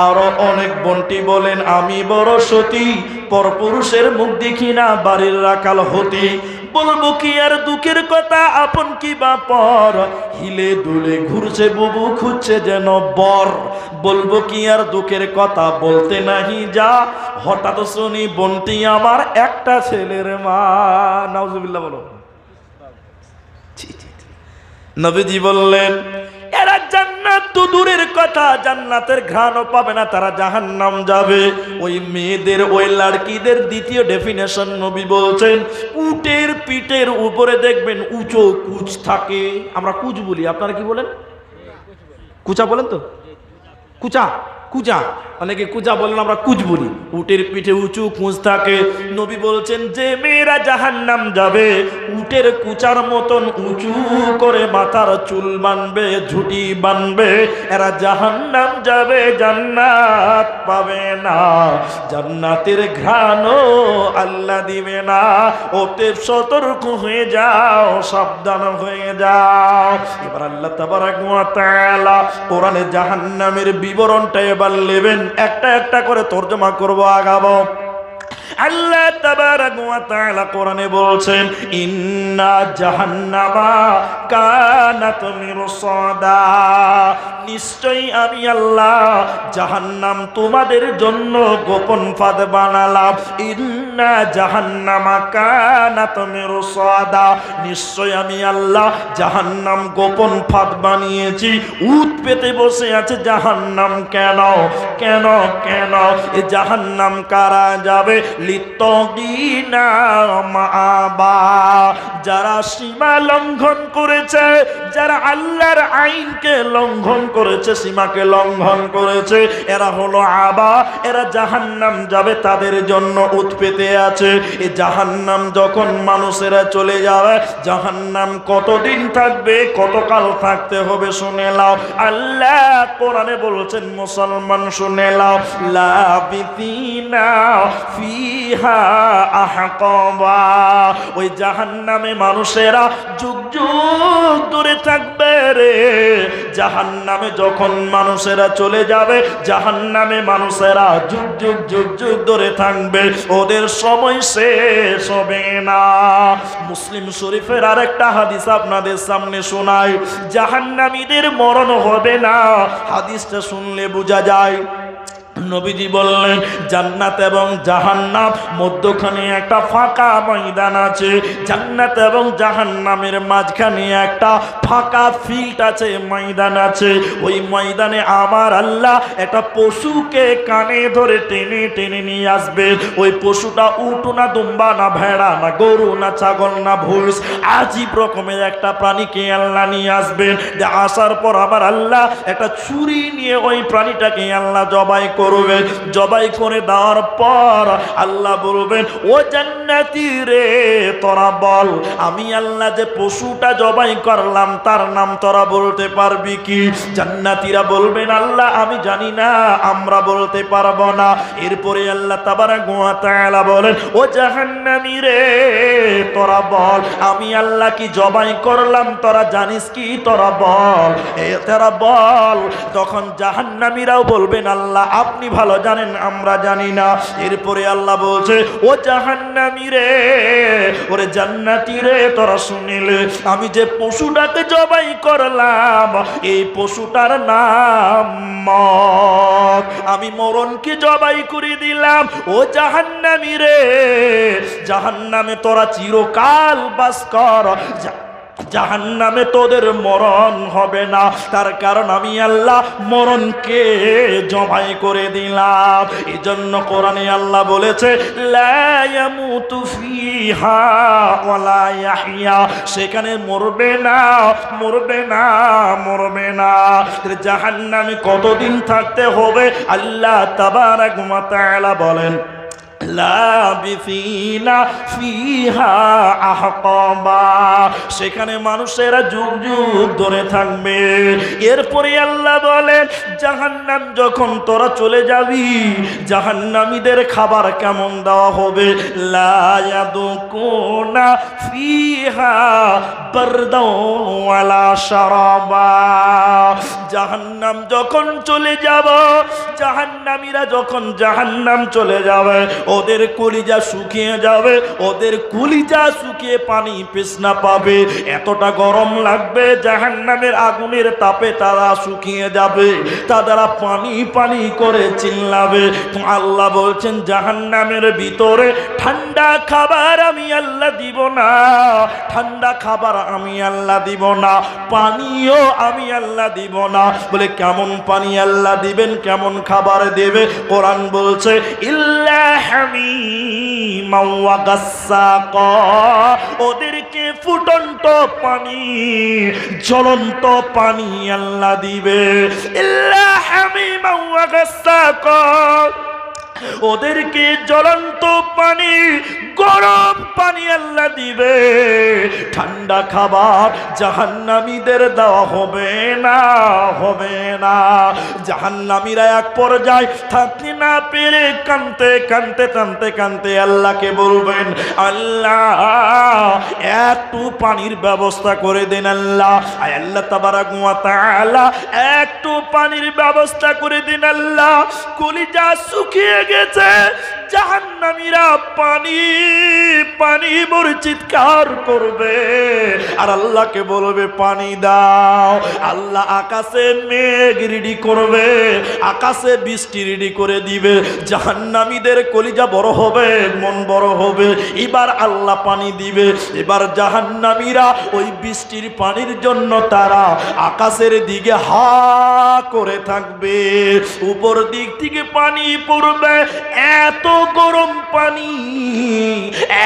আরো অনেক বন্টি বলেন আমি বড় সতী, পরপুরুষের মুখ দেখি না বাড়ির রাখাল হতি। বলবো কি আর দুঃখের কথা, আপন কি বা পর, হিলে দুলে ঘুরছে বুবু খুঁজছে যেন বর। বলবো কি আর দুঃখের কথা, বলতে নাহি যা, হঠাৎ শুনি বন্টি আমার একটা ছেলের মা। নাউজুবিল্লাহ বলো। নবীজি বললেন এরা জান্নাত তো দূরের কথা, জান্নাতের ঘ্রাণও পাবে না, তারা জাহান্নাম যাবে। ওই মেয়েদের ওই লাড়কিদের দ্বিতীয় ডেফিনেশন নবী বলছেন, উটের পিঠের উপরে দেখবেন উঁচু কুচ থাকে। আমরা কুচ বলি, আপনারা কি বলেন? কুচা বলেন তো? কুচা কুচা, অনেকে কুচা বলেন, আমরা কুচ বলি। উটের পিঠে উঁচু কুচ থাকে। নবী বলছেন যে মেয়েরা জাহান্নাম যাবে উটের কুচার মতন উঁচু করে মাথার চুল বানবে, ঝুটি বানবে, এরা জাহান্নাম যাবে, জান্নাত পাবে না, জান্নাতের ঘ্রাণও আল্লাহ দিবে না। অতএব সতর্ক হয়ে যাও, সাবধান হয়ে যাও। এবার আল্লাহ তাবারক ওয়া তাআলা কোরআনে জাহান্নামের বিবরণটা এবার নেবেন, একটা একটা করে তর্জমা করব, আগাবো। আল্লাহ তাবারক ওয়া তাআলা কোরআনে বলছেন ইন্না জাহান্নামা কানাত মিরসাদা, নিশ্চয়ই আমি আল্লাহ জাহান্নাম তোমাদের জন্য গোপন ফাঁদ বানালাম। ইন্না জাহান্নামা কানাত মিরসাদা, নিশ্চয় আমি আল্লাহ জাহান্নাম গোপন ফাঁদ বানিয়েছি। উট পেতে বসে আছে জাহান্নাম। কেন কেন কেন? এ জাহান্নাম কারা যাবে? লিত্তাগিনা মাআবা, যারা সীমা লঙ্ঘন করেছে, যারা আল্লাহর আইনকে লঙ্ঘন করেছে, সীমাকে লঙ্ঘন করেছে, এরা হলো আবা, এরা জাহান্নাম যাবে, তাদের জন্য উৎপেতে আছে। এই জাহান্নাম যখন মানুষেরা চলে যাবে, জাহান্নাম কতদিন থাকবে, কতকাল থাকতে হবে শুনে নাও। আল্লাহ কোরআনে বলছেন মুসলমান শুনে নাও, লাবিথিনা ফিহা আহকাবা, ওই জাহান্নামে মানুষেরা যুগ যুগ ধরে থাকবে রে। জাহান্নামে যখন মানুষেরা চলে যাবে, জাহান্নামে মানুষেরা যুগ যুগ যুগ যুগ ধরে থাকবে, ওদের সময় শেষ হবে না। মুসলিম শরীফের আরেকটা হাদিস আপনাদের সামনে শোনাই, জাহান্নামীদের মরণ হবে না। হাদিসটা শুনলে বোঝা যায়, নবীজি বললেন জান্নাত এবং জাহান্নাম মধ্যখানে একটা ফাঁকা ময়দান আছে, জান্নাত এবং জাহান্নামের মাঝখানে একটা ফাঁকা ফিল্ড আছে, ময়দান আছে। ওই ময়দানে আমার আল্লাহ একটা পশুকে কানে ধরে টেনে টেনে নিয়ে আসবে। ওই পশুটা উট না, দুম্বা না, ভেড়া না, গরু না, ছাগল না, ভুস, আজীব রকমের একটা প্রাণীকে আল্লাহ নিয়ে আসবেন। আসার পর আমার আল্লাহ একটা ছুরি নিয়ে ওই প্রাণীটাকে আল্লাহ জবাই করবে। জবাই করে দেওয়ার পর আল্লাহ বলবেন ও জান্নাতি রে, তোরা বল আমি আল্লাহ যে পশুটা জবাই করলাম তার নাম তোরা বলতে পারবি কি? জান্নাতীরা বলবেন আল্লাহ আমি জানি না, আমরা বলতে পারবো না। এরপরে আল্লাহ তাবারক ওয়া তাআলা বলেন ও জাহান্নামী রে, তোরা বল আমি আল্লাহ কি জবাই করলাম তোরা জানিস কি? তোরা বল, তোরা বল। তখন জাহান্নামীরাও বলবেন আল্লাহ আপনি ভালো জানেন, আমরা জানি না। এরপরে আল্লাহ বলছে ও জাহান্নামী রে, ওরে জান্নাতী রে, তোরা শুনিলে আমি যে পশুটাকে জবাই করলাম এই পশুটার নাম মত, আমি মরণকে জবাই করে দিলাম। ও জাহান্নামী রে, জাহান্নামে তোরা চিরকাল বাস কর, জাহান্নামে তোদের মরণ হবে না, তার কারণ আমি আল্লাহ মরণকে জবাই করে দিলাম। এই জন্য কোরআনে আল্লাহ বলেছে লা ইয়ামুতু ফিহা ওয়ালা ইয়াহইয়া, সেখানে মরবে না, মরবে না, মরবে না। জাহান্নামে কতদিন থাকতে হবে আল্লাহ তাবারক ওয়া তাআলা বলেন লাবিসিনা ফিহা আহকাবা, সেখানে মানুষেরা যুগ যুগ ধরে থাকবে। এরপরে আল্লাহ বলেন জাহান্নাম যখন তোরা চলে যাবি, জাহান্নামীদের খাবার কেমন দেওয়া হবে? লা ইয়াদুকুনা ফিহা বারদাও ওয়ালা শারাবা। জাহান্নাম যখন চলে যাব, জাহান্নামীরা যখন জাহান্নাম চলে যাবে, ওদের কলিজা শুকিয়ে যাবে, ওদের কলিজা শুকিয়ে পানি পেছনা পাবে, এতটা গরম লাগবে জাহান্নামের আগুনের তাপে তারা শুকিয়ে যাবে, তারা পানি পানি করে চিল্লাবে। আল্লাহ বলছেন জাহান্নামের ভিতরে ঠান্ডা খাবার আমি আল্লাহ দিব না, ঠান্ডা খাবার আমি আল্লাহ দিব না, পানিও আমি আল্লাহ দিব না। বলে কেমন পানি আল্লাহ দিবেন, কেমন খাবার দেবে? কোরআন বলছে ইল্লা হামিমান ওয়া গাসসাকা, ওদেরকে ফুটন্ত পানি, জ্বলন্ত পানি আল্লাহ দিবে। ইল্লা হামিমান ওয়া গাসসাকা, ওদেরকে জ্বলন্ত পানি, গরম পানি আল্লাহ দিবে। ঠান্ডা খাবার জাহান্নামীদের দেওয়া হবে না, হবে না। জাহান্নামীরা এক পর্যায়ে থাকতে না পেরে কাঁদতে কাঁদতে কাঁদতে কাঁদতে আল্লাহকে বলবেন আল্লাহ একটু পানির ব্যবস্থা করে দেন। আল্লাহ আল্লাহ তাবারাক ওয়া তাআলা একটু পানির ব্যবস্থা করে দিন। আল্লাহ কলিজা শুকিয়ে গেছে, জাহান্নামীরা পানি পানি বলে চিৎকার করবে আর আল্লাহকে বলবে পানি দাও। আল্লাহ আকাশে মেঘ রেডি করবে, আকাশে বৃষ্টি রেডি করে দিবে, জাহান্নামীদের কলিজা বড় হবে, মন বড় হবে, এবার আল্লাহ পানি দিবে। এবার জাহান্নামীরা ওই বৃষ্টির পানির জন্য তারা আকাশের দিকে হা করে থাকবে, উপর দিক থেকে পানি পড়বে, এত গরম পানি,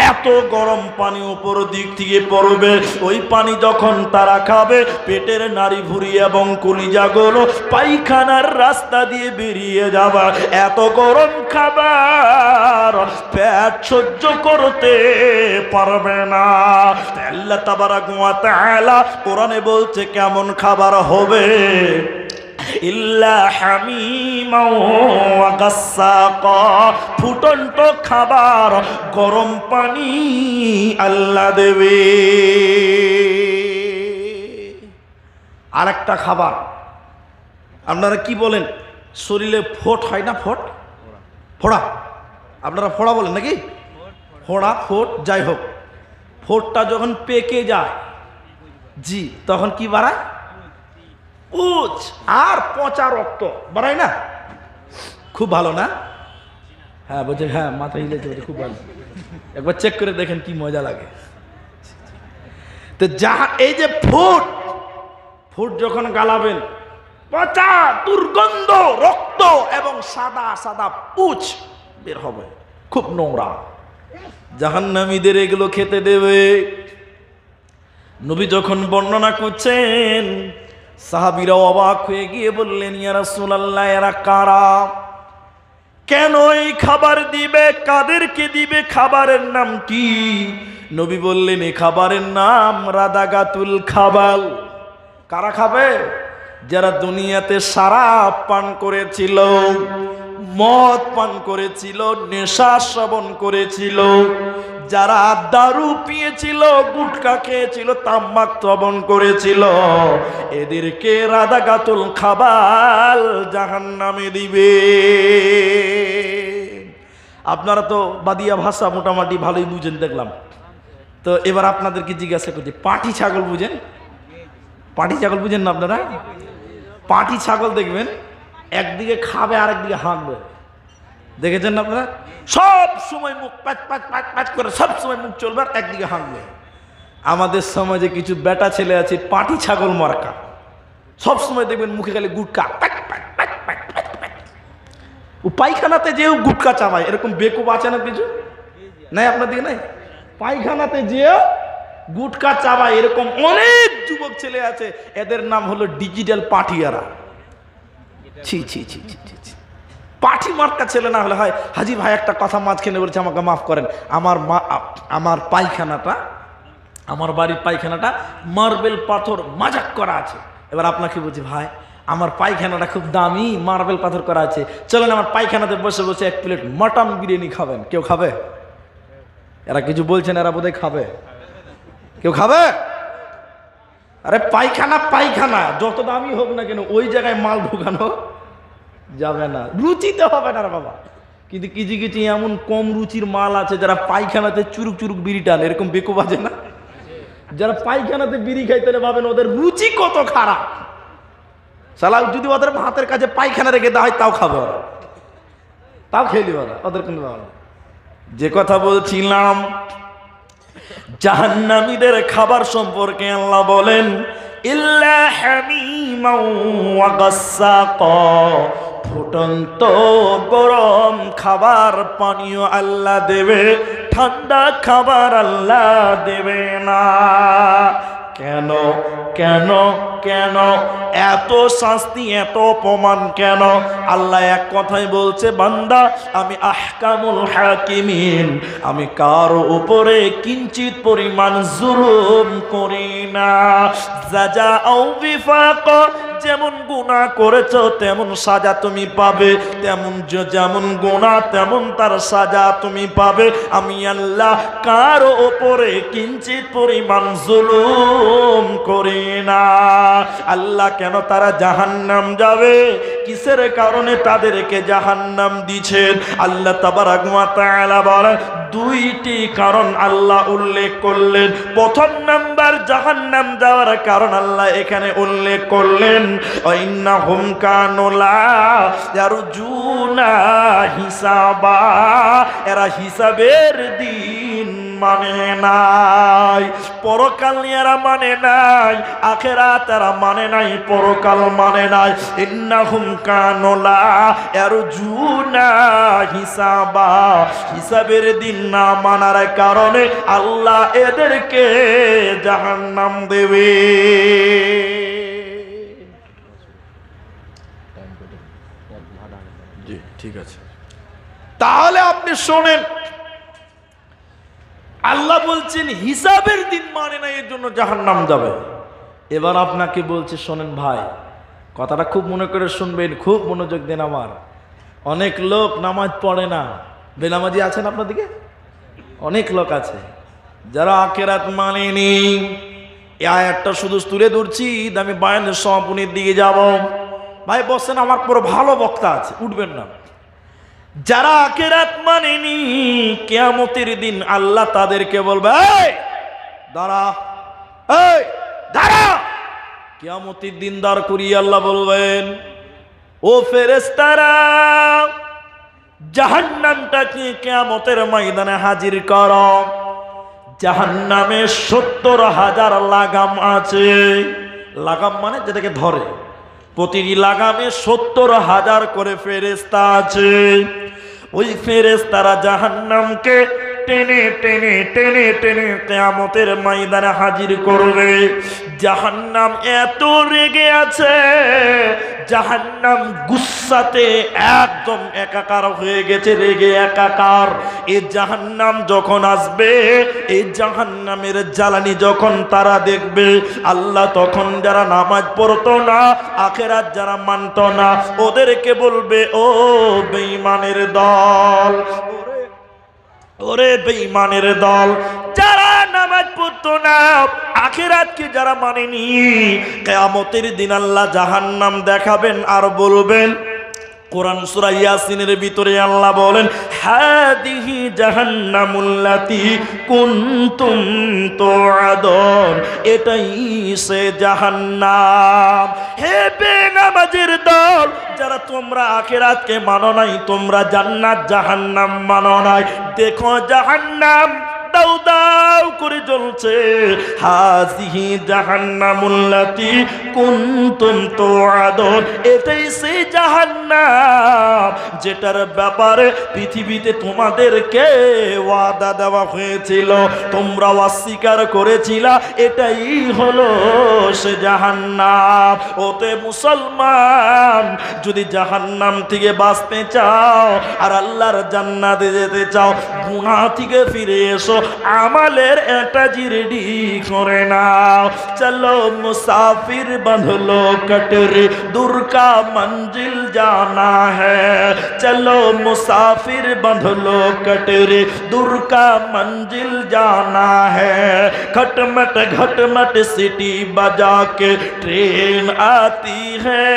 এত গরম পানি উপর দিক থেকে পড়বে। ওই পানি যখন তারা খাবে, পেটের নাড়ি ভুঁড়ি এবং কলিজাগুলো পায়খানার রাস্তা দিয়ে বেরিয়ে যাবে। এত গরম খাবার পেট সহ্য করতে পারবে না। আল্লাহ তাবারাক ওয়া তাআলা কোরআনে বলছে কেমন খাবার হবে? ইল্লা হামিমান ওয়া গাসসাকা, ফুটন্ত খাবার, গরম পানি আল্লাহ দেবে। আরেকটা খাবার আপনারা কি বলেন? শরীরে ফোট হয় না? ফোট, ফোড়া, আপনারা ফোড়া বলেন নাকি? ফোড়া, ফোট, যাই হোক, ফোটটা যখন পেকে যায়, জি, তখন কি বাড়ায়? উচ আর পচা রক্ত বাড়ায় না? খুব ভালো না? হ্যাঁ বলছে, হ্যাঁ মাথা হিলেছে, খুব ভালো, একবার চেক করে দেখেন কি মজা লাগে। তো এই যে ফুট, ফুট যখন গালাবেন, পচা দুর্গন্ধ রক্ত এবং সাদা সাদা পুচ বের হবে, খুব নোংরা। জাহান্নামীদের এগুলো খেতে দেবে। নবী যখন বর্ণনা করছেন, সাহাবীরা অবাক হয়ে গিয়ে বললেন ইয়া রাসূলুল্লাহ, এরা কারা? কেন এই খাবার দিবে? কাদেরকে দিবে? খাবারের নাম কি? নবী বললেন এই খাবারের নাম রাদাগাতুল খাবাল। কারা খাবে? যারা দুনিয়াতে শরাব পান করেছিল, মদ পান করেছিল, নেশা সেবন করেছিল, যারা দারু পিয়েছিল, গুটখা খেয়েছিল, তামাক সেবন করেছিল, এদেরকে রাদাগাতুল খাবাল জাহান্নামে দিবে। আপনারা তো বাদিয়া ভাষা মোটামুটি ভালোই বুঝেন দেখলাম। তো এবার আপনাদেরকে জিজ্ঞাসা করছি, পাটি ছাগল বুঝেন? পাটি ছাগল বুঝেন না আপনারা? পাটি ছাগল দেখবেন একদিকে খাবে আর একদিকে হাঁকবে, দেখেছেন না আপনারা? সব সময় মুখ প্যাচ প্যাচ প্যাচ প্যাচ করে সব সময় মুখ চলবে আর একদিকে হাঁকবে। আমাদের সমাজে কিছু বেটা ছেলে আছে পাটি ছাগল মার্কা, সব সময় দেখবেন মুখে খালি গুটকা প্যাচ প্যাচ প্যাচ প্যাচ প্যাচ প্যাচ। ও পায়খানাতে যেও গুটকা চাবায়, এরকম বেকুব আছে না কিছু? নাই আপনার দিকে নাই? পায়খানাতে যেও গুটকা চাবায়, এরকম অনেক যুবক ছেলে আছে, এদের নাম হলো ডিজিটাল পাঠিয়ারা। ছি ছি ছি ছি ছি। পাঠি মার্কা ছেলে না হলে হয়, হাজি ভাই একটা কথা মাঝখানে বলছে, আমাকে মাফ করেন, আমার পায়খানাটা, আমার বাড়ির পায়খানাটা মার্বেল পাথর মাজাক করা আছে। এবার আপনাকে বলছি, ভাই আমার পায়খানাটা খুব দামি, মার্বেল পাথর করা আছে, চলেন আমার পায়খানাতে বসে বসে এক প্লেট মটন বিরিয়ানি খাবেন। কেউ খাবে? এরা কিছু বলছেন, এরা বোধহয় খাবে। কেউ খাবে? আরে পায়খানা পায়খানা যত দামি হোক না কেন, ওই জায়গায় মাল ঢুকানো যাবে না, রুচিতে হবে না রে বাবা। কিন্তু কিছু কিছু এমন কম রুচির মাল আছে যারা পায়খানাতে চুরুক চুরুক বিড়ি টান, এরকম বেকু বাজে না? যারা পায়খানাতে বিড়ি খাইতে ভাবেন ওদের রুচি কত খারাপ। সালা যদি ওদের হাতের কাছে পায়খানা রেখে দেওয়া হয় তাও খাবে ওরা, তাও খেয়ে দিবে ওরা, ওদের কোনো ব্যাপার না। যে কথা বলছিলাম জাহান্নামীদের খাবার সম্পর্কে আল্লাহ বলেন, ইল্লা হামিমান ওয়া গাসসাকা, ফুটন্ত গরম খাবার পানীয় আল্লাহ দেবে, ঠান্ডা খাবার আল্লাহ দেবে না। কেন কেন কেন এত শাস্তি, এত অপমান কেন? আল্লাহ এক কথাই বলছে, বান্দা আমি আহকামুল হাকিমিন, আমি কারো উপরে কিঞ্চিত পরিমাণ জুলুম করি না। জাযাউ বিফাক, যেমন গুনাহ করেছো তেমন সাজা তুমি পাবে, যেমন গুনাহ তেমন তার সাজা তুমি পাবে। আমি আল্লাহ কারো উপরে কিঞ্চিত পরিমাণ জুলুম করি না। আল্লাহ কেন তারা জাহান্নাম যাবে, কিসের কারণে তাদেরকে জাহান্নাম দিছেন? আল্লাহ তাবারাক ওয়া তাআলা বলেন, দুইটি কারণ আল্লাহ উল্লেখ করলেন। প্রথম নাম্বার জাহান্নাম যাওয়ার কারণ আল্লাহ এখানে উল্লেখ করলেন, ইন্নাহুম কানু লা ইয়ারজুনা হিসাবা, এরা হিসাবের দিন মানে নাই, পরকাল এরা মানে নাই, আখিরাত এরা মানে নাই, পরকাল মানে নাই। ইন্নাহুম কানু লা ইয়ারজুনা হিসাবা, হিসাবের দিন না মানার কারণে আল্লাহ এদেরকে জাহান্নাম দেবে। জি ঠিক আছে, তাহলে আপনি শোনেন, আল্লাহ বলছেন হিসাবের দিন মানে না, এর জন্য জাহান্নাম যাবে। এবার আপনাকে বলছে, শোনেন ভাই, কথাটা খুব মনে করে শুনবেন, খুব মনোযোগ দেন। আমার অনেক লোক নামাজ পড়ে না, বেনামাজি আছেন আপনার দিকে? অনেক লোক আছে যারা আখিরাত মানেনি। এই আয়াতটা শুধু তুলে ধরছি, আমি বায়ানের সমাপনের দিকে যাব। ভাই বসেন, আমার পুরো ভালো বক্তা আছে, উঠবেন না। যারা আখিরাত মানেনি, কিয়ামতের দিন আল্লাহ তাদেরকে বলবে, এই দাঁড়া, এই দাঁড়া। কিয়ামতের দিন দাঁড় করিয়ে আল্লাহ বলবেন, ও ফেরেশতারা, জাহান্নামটাকে কিয়ামতের ময়দানে হাজির করো। জাহান্নামে ৭০,০০০ লাগাম আছে। লাগাম মানে যেটাকে ধরে, প্রতিটি লাগামে ৭০,০০০ করে ফেরেশতা আছে। ওই ফেরেশতারা জাহান্নামকে টেনে টেনে টেনে টেনে কিয়ামতের ময়দানে হাজির করবে। জাহান্নাম এত রেগে আছে, জাহান্নাম গুসাতে একদম একাকার হয়ে গেছে, রেগে একাকার। এই জাহান্নাম যখন আসবে, এই জাহান্নামের জ্বালানি যখন তারা দেখবে, আল্লাহ তখন যারা নামাজ পড়তো না, আখিরাত যারা মানত না, ওদেরকে বলবে, ও বেঈমানের দল, ওরে বেঈমানের দল, যারা নামাজ পড়তো না, আখিরাতকে যারা মানেনি, কিয়ামতের দিন আল্লাহ জাহান্নাম দেখাবেন আর বলবেন, কোরআন সূরা ইয়াসিনের ভিতরে আল্লাহ বলেন, হাদিহি জাহান্নামুল্লাতী কুনতুম তুআদুন, এটাই সে জাহান্নাম। হে বেনামাজের দল, যারা তোমরা আখিরাতকে মানো নাই, তোমরা জান্নাত জাহান্নাম মানো নাই, দেখো জাহান্নাম দাউ দাউ দাউ করে জ্বলছে। হাযিহি জাহান্নামুল্লাতী কুনতুম তুআদুন, এটাই সেই জাহান্নাম যেটার ব্যাপারে পৃথিবীতে তোমাদেরকে ওয়াদা দেওয়া হয়েছিল, তোমরা অস্বীকার করেছিলা। এটাই হলো সে জাহান্নাম। ওতে মুসলমান, যদি জাহান্নাম থেকে বাঁচতে চাও আর আল্লাহর জান্নাতে যেতে চাও, গুনাহ থেকে ফিরে এসো, আমালের এটাজি রেডি করে নাও। চলো মুসাফির বাঁধলো কটরে, दूर का मंजिल जाना है। चलो मुसाफिर बांधलो कटरे, दूर का मंजिल जाना है। घटमट सिटी बजा के ट्रेन आती है।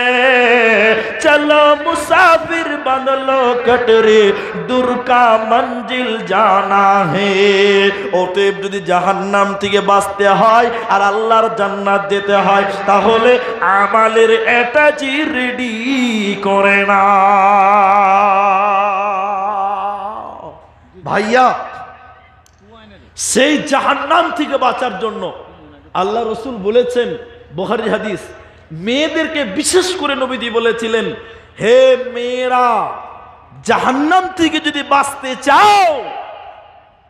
चलो मुसाफिर बांधलो कटरे, दूर का मंजिल जाना है। অতএব যদি জাহান্নাম থেকে বাঁচতে হয় আর আল্লাহর জান্নাত যেতে হয়, তাহলে আমালের এটাজি রেডি করে না। ভাইয়া, সেই জাহান্নাম থেকে বাঁচার জন্য আল্লাহ রসুল বলেছেন, বুখারী হাদিস, মেয়েদেরকে বিশেষ করে নবীজি বলেছিলেন, হে মেয়েরা, জাহান্নাম থেকে যদি বাঁচতে চাও,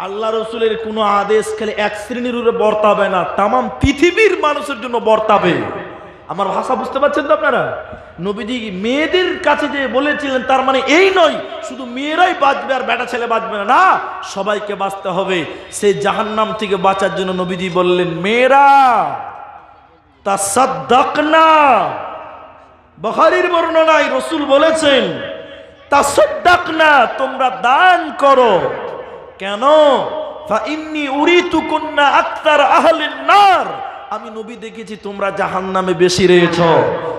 আল্লাহ রসুলের কোনো আদেশ খালি এক শ্রেণীর উপরে বর্তাবে না, তামাম পৃথিবীর মানুষের জন্য বর্তাবে। আমার ভাষা বুঝতে পারছেন তো আপনারা? নবীজি মেয়েদের কাছে যে বলেছিলেন, তার মানে এই নয় শুধু মেয়েরাই বাঁচবে আর বেটা ছেলে বাঁচবে না, না, সবাইকে বাঁচতে হবে। সেই জাহান্নাম থেকে বাঁচার জন্য নবীজি বললেন, মেয়েরা তাসাদ্দাকনা। বুখারীর বর্ণনায় রাসূল বলেছেন, তাসাদ্দাকনা, তোমরা দান করো। কেন? ফাইন্নী উরিতুকুন্না আকতার আহলিন নার, আমি নবী দেখেছি তোমরা জাহান্নামে বেশি রয়েছ।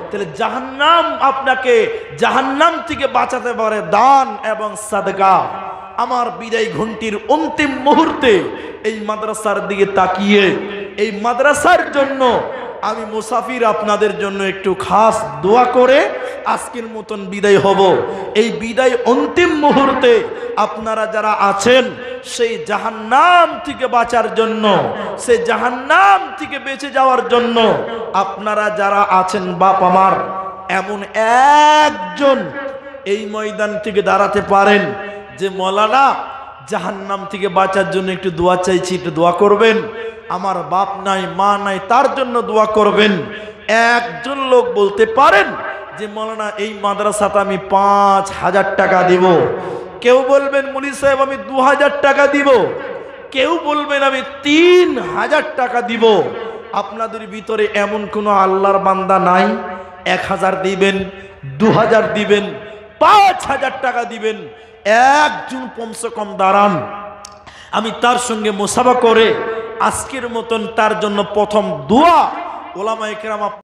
তাহলে জাহান্নাম আপনাকে জাহান্নাম থেকে বাঁচাতে পারে দান এবং সাদকা। আমার বিদায় ঘন্টির অন্তিম মুহূর্তে এই মাদ্রাসার দিকে তাকিয়ে, এই মাদ্রাসার জন্য আমি মুসাফির আপনাদের জন্য একটু খাস দোয়া করে আজকের মতন বিদায় হব। এই বিদায় অন্তিম মুহূর্তে আপনারা যারা আছেন, সেই জাহান্নাম থেকে বাঁচার জন্য, সেই জাহান্নাম থেকে বেঁচে যাওয়ার জন্য আপনারা যারা আছেন, বাপ আমার, এমন একজন এই ময়দান থেকে দাঁড়াতে পারেন যে মৌলানা জাহান্নাম থেকে বাঁচার জন্য একটু দোয়া চাইছি, একটু দোয়া করবেন। আমার বাপ নাই, মা নাই, তার জন্য দোয়া করবেন। একজন লোক বলতে পারেন যে মৌলানা এই মাদ্রাসাতে আমি 5,000 টাকা দিব। কেউ বলবেন মুলি সাহেব আমি 2,000 টাকা দিব। কেউ বলবেন আমি 3,000 টাকা দিব। আপনাদের ভিতরে এমন কোনো আল্লাহর বান্দা নাই 1,000 দিবেন, 2,000 দিবেন, 5,000 টাকা দিবেন? একজন কমসে কম দাঁড়ান, আমি তার সঙ্গে মুসাফা করে আজকের মতন তার জন্য প্রথম দোয়া ওলামায়ে কেরাম